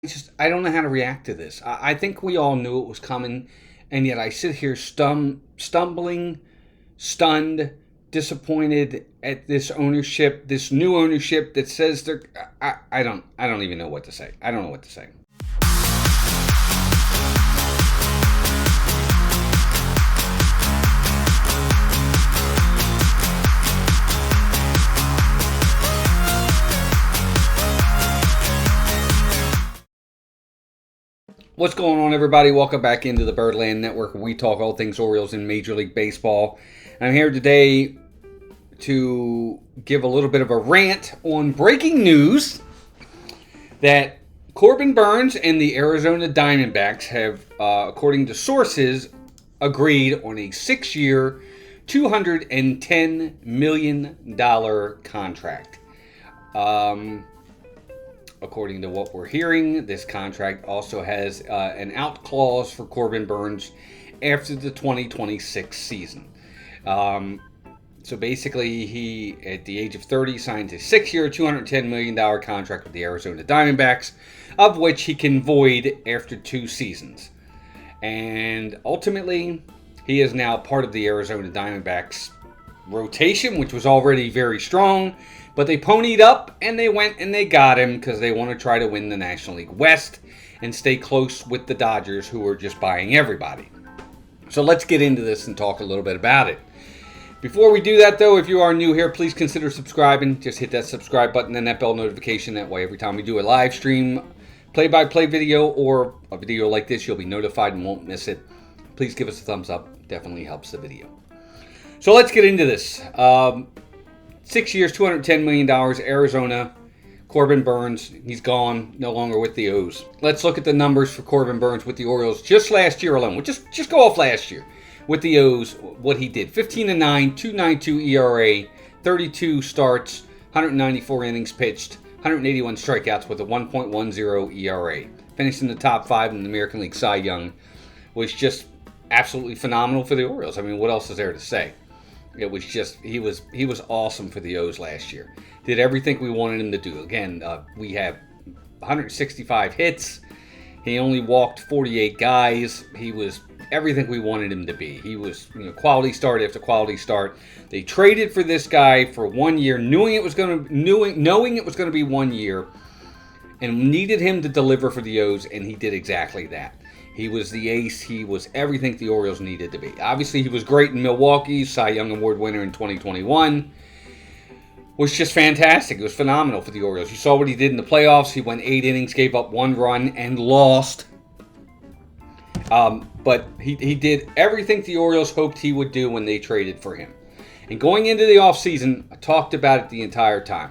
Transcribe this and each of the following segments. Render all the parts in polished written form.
I don't know how to react to this. I think we all knew it was coming, and yet I sit here stumbling, stunned, disappointed at this ownership, this new ownership that says they're. I don't even know what to say. I don't know what to say. What's going on, everybody? Welcome back into the Birdland Network, where we talk all things Orioles in Major League Baseball. I'm here today to give a little bit of a rant on breaking news that Corbin Burnes and the Arizona Diamondbacks have, according to sources, agreed on a 6-year, $210 million contract. According to what we're hearing, this contract also has an out clause for Corbin Burnes after the 2026 season. So basically, he, at the age of 30, signed a 6-year, $210 million contract with the Arizona Diamondbacks, of which he can void after 2 seasons. And ultimately, he is now part of the Arizona Diamondbacks rotation, which was already very strong. But they ponied up and they went and they got him because they want to try to win the National League West and stay close with the Dodgers, who are just buying everybody. So let's get into this and talk a little bit about it. Before we do that, though, if you are new here, please consider subscribing. Just hit that subscribe button and that bell notification. That way, every time we do a live stream, play-by-play video, or a video like this, you'll be notified and won't miss it. Please give us a thumbs up. It definitely helps the video. So let's get into this. 6 years, $210 million, Arizona, Corbin Burnes. He's gone, no longer with the O's. Let's look at the numbers for Corbin Burnes with the Orioles just last year alone. We'll just go off last year with the O's, what he did. 15-9, 2.92 ERA, 32 starts, 194 innings pitched, 181 strikeouts with a 1.10 ERA. Finished in the top 5 in the American League Cy Young, was just absolutely phenomenal for the Orioles. I mean, what else is there to say? It was just, he was awesome for the O's last year. Did everything we wanted him to do. Again, we have 165 hits. He only walked 48 guys. He was everything we wanted him to be. He was, quality start after quality start. They traded for this guy for 1 year, knowing it was going to be 1 year, and needed him to deliver for the O's, and he did exactly that. He was the ace. He was everything the Orioles needed to be. Obviously, he was great in Milwaukee. Cy Young Award winner in 2021. Was just fantastic. It was phenomenal for the Orioles. You saw what he did in the playoffs. He went 8 innings, gave up 1 run, and lost. But he did everything the Orioles hoped he would do when they traded for him. And going into the offseason, I talked about it the entire time.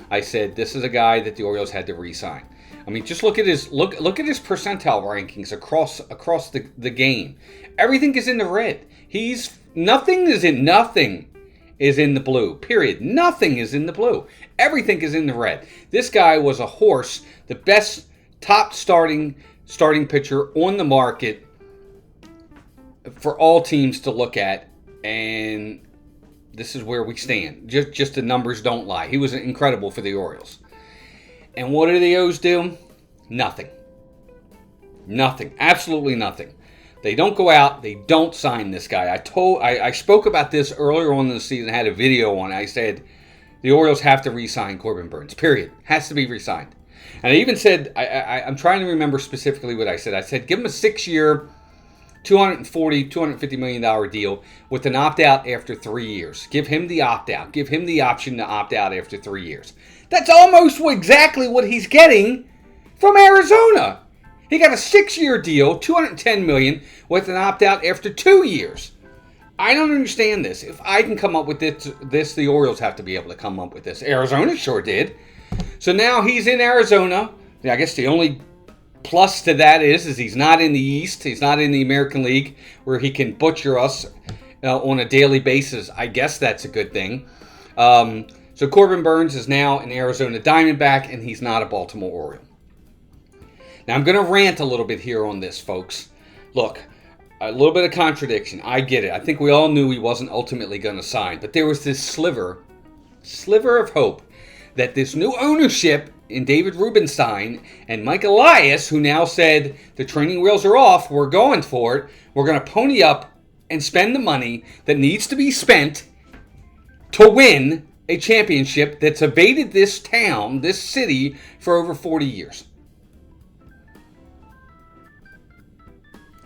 I said, this is a guy that the Orioles had to re-sign. I mean, just look at his percentile rankings across the game. Everything is in the red. Nothing is in the blue. Period. Nothing is in the blue. Everything is in the red. This guy was a horse, the best top starting pitcher on the market for all teams to look at, and this is where we stand. Just the numbers don't lie. He was incredible for the Orioles. And what do the O's do? Nothing. Nothing. Absolutely nothing. They don't go out. They don't sign this guy. I spoke about this earlier on in the season. I had a video on it. I said the Orioles have to re-sign Corbin Burnes. Period. Has to be re-signed. And I even said, I'm trying to remember specifically what I said. I said, give him a 6-year, $250 million deal with an opt-out after 3 years. Give him the opt-out. Give him the option to opt out after 3 years. That's almost exactly what he's getting from Arizona. He got a 6-year deal, $210 million, with an opt-out after 2 years. I don't understand this. If I can come up with this, the Orioles have to be able to come up with this. Arizona sure did. So now he's in Arizona. I guess the only plus to that is he's not in the East. He's not in the American League, where he can butcher us on a daily basis. I guess that's a good thing. So Corbin Burnes is now an Arizona Diamondback, and he's not a Baltimore Oriole. Now, I'm going to rant a little bit here on this, folks. Look, a little bit of contradiction. I get it. I think we all knew he wasn't ultimately going to sign. But there was this sliver of hope that this new ownership in David Rubenstein and Mike Elias, who now said the training wheels are off, we're going for it. We're going to pony up and spend the money that needs to be spent to win a championship that's evaded this town, this city, for over 40 years.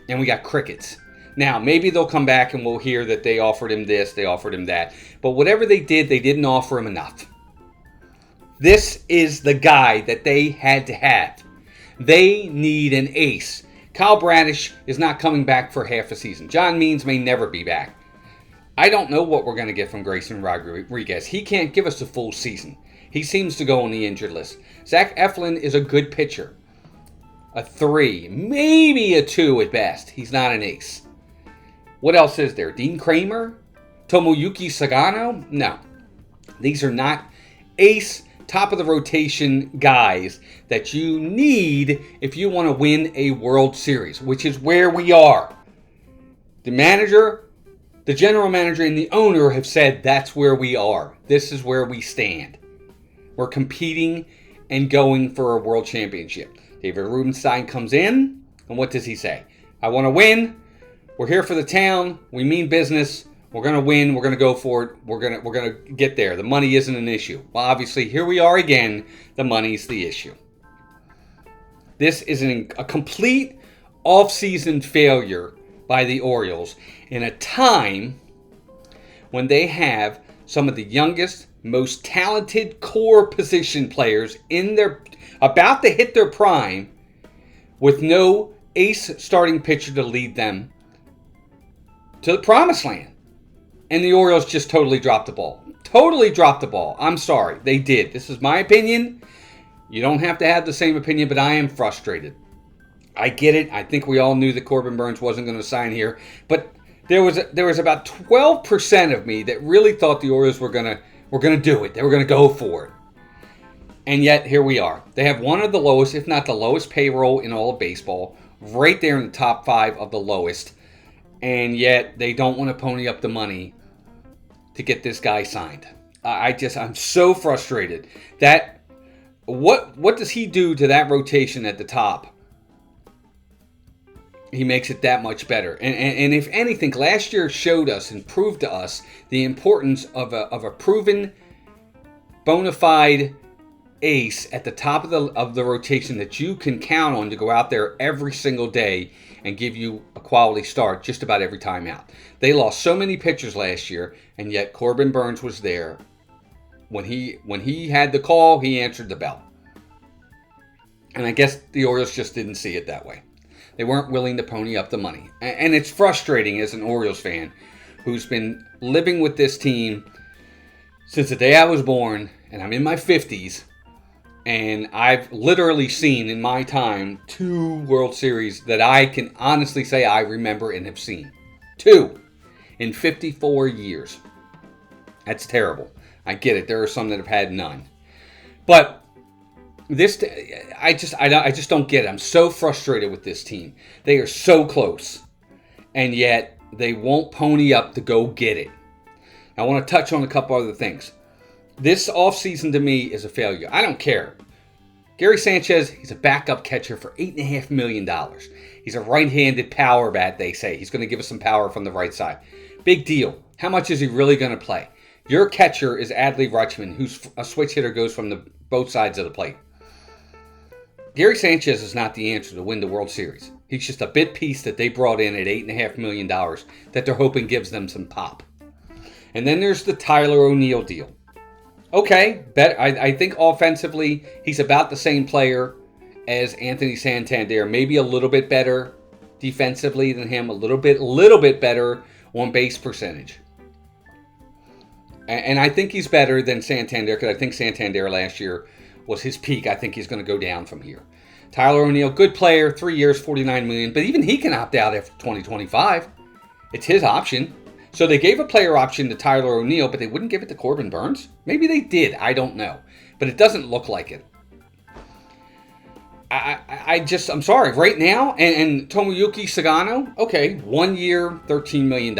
And we got crickets. Now, maybe they'll come back and we'll hear that they offered him this, they offered him that. But whatever they did, they didn't offer him enough. This is the guy that they had to have. They need an ace. Kyle Bradish is not coming back for half a season. John Means may never be back. I don't know what we're going to get from Grayson Rodriguez. He can't give us a full season. He seems to go on the injured list. Zach Eflin is a good pitcher. A 3, maybe a 2 at best. He's not an ace. What else is there? Dean Kramer? Tomoyuki Sagano? No. These are not ace, top of the rotation guys that you need if you want to win a World Series, which is where we are. The manager, the general manager, and the owner have said that's where we are. This is where we stand. We're competing and going for a world championship. David Rubenstein comes in, and what does he say? I want to win. We're here for the town. We mean business. We're going to win. We're going to go for it. We're going to get there. The money isn't an issue. Well, obviously, here we are again. The money's the issue. This is a complete off-season failure by the Orioles in a time when they have some of the youngest, most talented core position players in their about to hit their prime with no ace starting pitcher to lead them to the promised land. And the Orioles just totally dropped the ball. Totally dropped the ball. I'm sorry. They did. This is my opinion. You don't have to have the same opinion, but I am frustrated. I get it. I think we all knew that Corbin Burnes wasn't going to sign here. But there was about 12% of me that really thought the Orioles were going to do it. They were going to go for it. And yet, here we are. They have one of the lowest, if not the lowest payroll in all of baseball. Right there in the top 5 of the lowest. And yet, they don't want to pony up the money to get this guy signed. I'm so frustrated. That what does he do to that rotation at the top? He makes it that much better. And if anything, last year showed us and proved to us the importance of a proven, bona fide ace at the top of the rotation that you can count on to go out there every single day and give you a quality start just about every time out. They lost so many pitchers last year, and yet Corbin Burnes was there. When he had the call, he answered the bell. And I guess the Orioles just didn't see it that way. They weren't willing to pony up the money. And it's frustrating as an Orioles fan who's been living with this team since the day I was born, and I'm in my 50s. And I've literally seen in my time 2 World Series that I can honestly say I remember and have seen. 2 in 54 years. That's terrible. I get it. There are some that have had none. But this, I just don't get it. I'm so frustrated with this team. They are so close. And yet they won't pony up to go get it. I want to touch on a couple other things. This offseason to me is a failure. I don't care. Gary Sanchez, he's a backup catcher for $8.5 million. He's a right-handed power bat, they say. He's going to give us some power from the right side. Big deal. How much is he really going to play? Your catcher is Adley Rutschman, who's a switch hitter, goes from both sides of the plate. Gary Sanchez is not the answer to win the World Series. He's just a bit piece that they brought in at $8.5 million that they're hoping gives them some pop. And then there's the Tyler O'Neill deal. Okay, I think offensively, he's about the same player as Anthony Santander. Maybe a little bit better defensively than him. A little bit better on base percentage. And I think he's better than Santander because I think Santander last year was his peak. I think he's going to go down from here. Tyler O'Neill, good player, 3 years, $49 million. But even he can opt out after 2025. It's his option. So they gave a player option to Tyler O'Neill, but they wouldn't give it to Corbin Burnes? Maybe they did. I don't know. But it doesn't look like it. I'm sorry. Right now, and Tomoyuki Sagano, okay, 1 year, $13 million.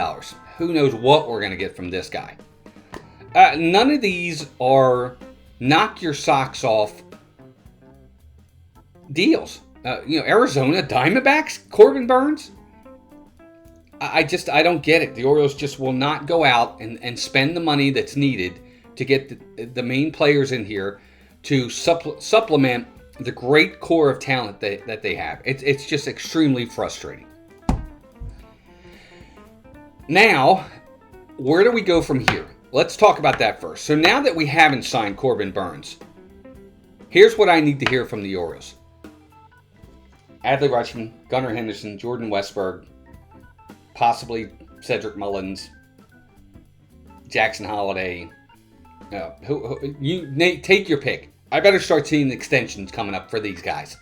Who knows what we're going to get from this guy? None of these are knock your socks off deals. Arizona, Diamondbacks, Corbin Burns. I don't get it. The Orioles just will not go out and spend the money that's needed to get the main players in here to supplement the great core of talent that they have. It's just extremely frustrating. Now, where do we go from here? Let's talk about that first. So now that we haven't signed Corbin Burns, here's what I need to hear from the Orioles. Adley Rutschman, Gunnar Henderson, Jordan Westburg, possibly Cedric Mullins, Jackson Holliday. Take your pick. I better start seeing extensions coming up for these guys,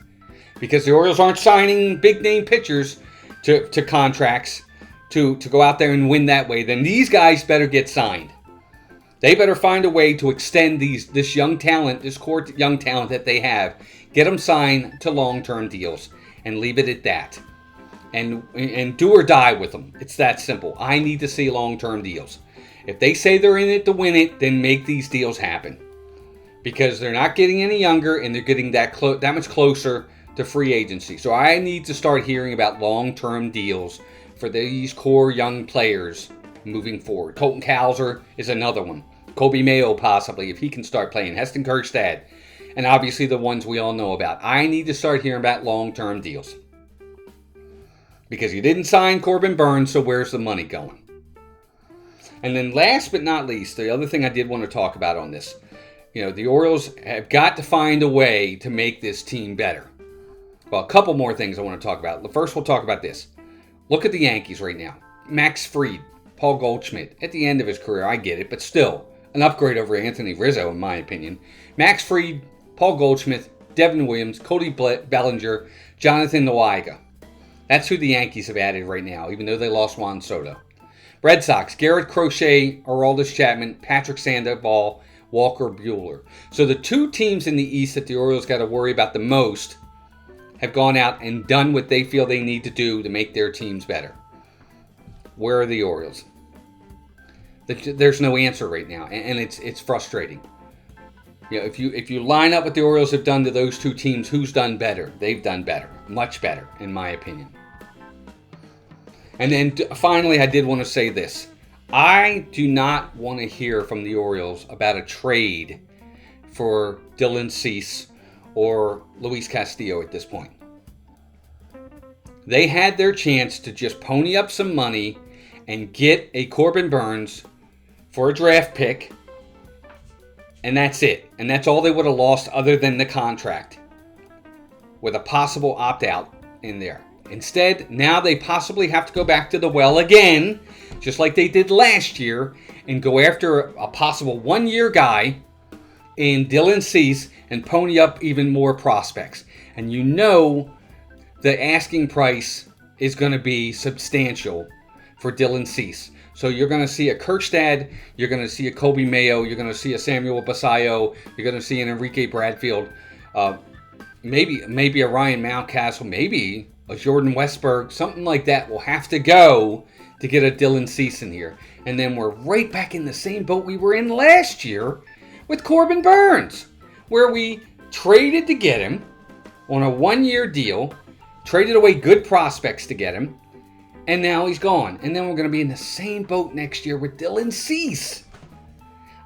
because the Orioles aren't signing big name pitchers to contracts to go out there and win that way. Then these guys better get signed. They better find a way to extend this young talent, this core young talent that they have, get them signed to long-term deals and leave it at that. And do or die with them. It's that simple. I need to see long-term deals. If they say they're in it to win it, then make these deals happen. Because they're not getting any younger, and they're getting that much closer to free agency. So I need to start hearing about long-term deals for these core young players moving forward. Colton Cowser is another one. Kobe Mayo possibly, if he can start playing. Heston Kjerstad. And obviously the ones we all know about. I need to start hearing about long-term deals. Because you didn't sign Corbin Burns, so where's the money going? And then last but not least, the other thing I did want to talk about on this. The Orioles have got to find a way to make this team better. Well, a couple more things I want to talk about. First, we'll talk about this. Look at the Yankees right now. Max Fried, Paul Goldschmidt, at the end of his career, I get it, but still, an upgrade over Anthony Rizzo, in my opinion. Max Fried, Paul Goldschmidt, Devin Williams, Cody Bellinger, Jonathan Nwaiga. That's who the Yankees have added right now, even though they lost Juan Soto. Red Sox, Garrett Crochet, Aroldis Chapman, Patrick Sandoval, Walker Buehler. So the two teams in the East that the Orioles got to worry about the most have gone out and done what they feel they need to do to make their teams better. Where are the Orioles? There's no answer right now, and it's frustrating. If you line up what the Orioles have done to those two teams, who's done better? They've done better, much better, in my opinion. And then finally, I did want to say this. I do not want to hear from the Orioles about a trade for Dylan Cease or Luis Castillo at this point. They had their chance to just pony up some money and get a Corbin Burns for a draft pick, and that's it. And that's all they would have lost other than the contract, with a possible opt-out in there. Instead, now they possibly have to go back to the well again, just like they did last year, and go after a possible one-year guy in Dylan Cease and pony up even more prospects. And the asking price is going to be substantial for Dylan Cease. So you're going to see a Kjerstad, you're going to see a Kobe Mayo, you're going to see a Samuel Basallo, you're going to see an Enrique Bradfield, maybe a Ryan Mountcastle, maybe a Jordan Westburg, something like that will have to go to get a Dylan Cease in here. And then we're right back in the same boat we were in last year with Corbin Burns, where we traded to get him on a one-year deal, traded away good prospects to get him, and now he's gone. And then we're going to be in the same boat next year with Dylan Cease.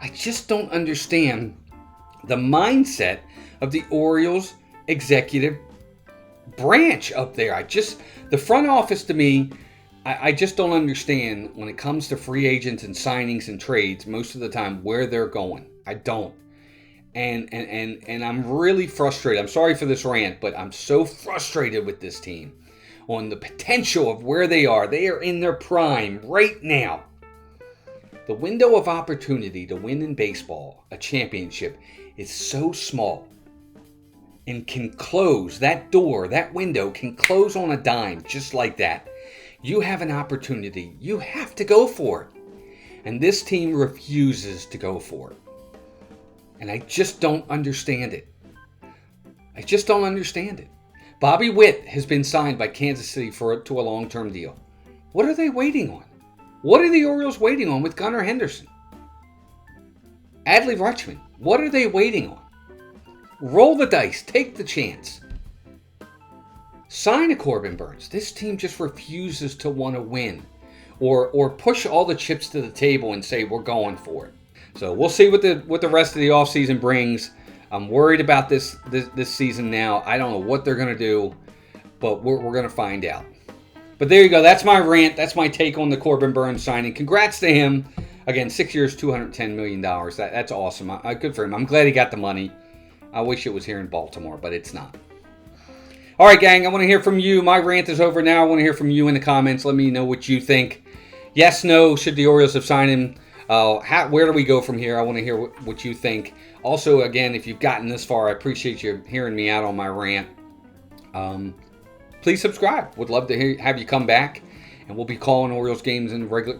I just don't understand the mindset of the Orioles executive branch up there. The front office to me, I just don't understand when it comes to free agents and signings and trades most of the time where they're going. I don't. And I'm really frustrated. I'm sorry for this rant, but I'm so frustrated with this team on the potential of where they are. They are in their prime right now. The window of opportunity to win in baseball, a championship, is so small and can close. That door, that window can close on a dime just like that. You have an opportunity. You have to go for it. And this team refuses to go for it. And I just don't understand it. I just don't understand it. Bobby Witt has been signed by Kansas City to a long-term deal. What are they waiting on? What are the Orioles waiting on with Gunnar Henderson? Adley Rutschman, what are they waiting on? Roll the dice. Take the chance. sign a Corbin Burnes. This team just refuses to want to win or push all the chips to the table and say we're going for it. So we'll see what the rest of the offseason brings. I'm worried about this season now. I don't know what they're going to do, but we're going to find out. But there you go. That's my rant. That's my take on the Corbin Burnes signing. Congrats to him. Again, 6 years, $210 million. That's awesome. Good for him. I'm glad he got the money. I wish it was here in Baltimore, but it's not. All right, gang, I want to hear from you. My rant is over now. I want to hear from you in the comments. Let me know what you think. Yes, no, should the Orioles have signed him? Where do we go from here? I want to hear what you think. Also, again, if you've gotten this far, I appreciate you hearing me out on my rant. Please subscribe. Would love to have you come back. And we'll be calling Orioles games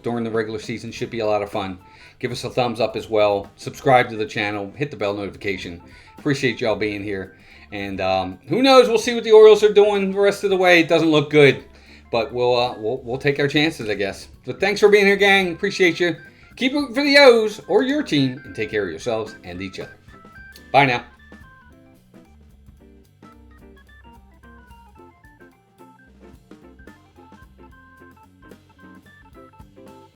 during the regular season. Should be a lot of fun. Give us a thumbs up as well. Subscribe to the channel. Hit the bell notification. Appreciate y'all being here. And who knows? We'll see what the Orioles are doing the rest of the way. It doesn't look good. But we'll take our chances, I guess. So thanks for being here, gang. Appreciate you. Keep rooting for the O's or your team. And take care of yourselves and each other. Bye now.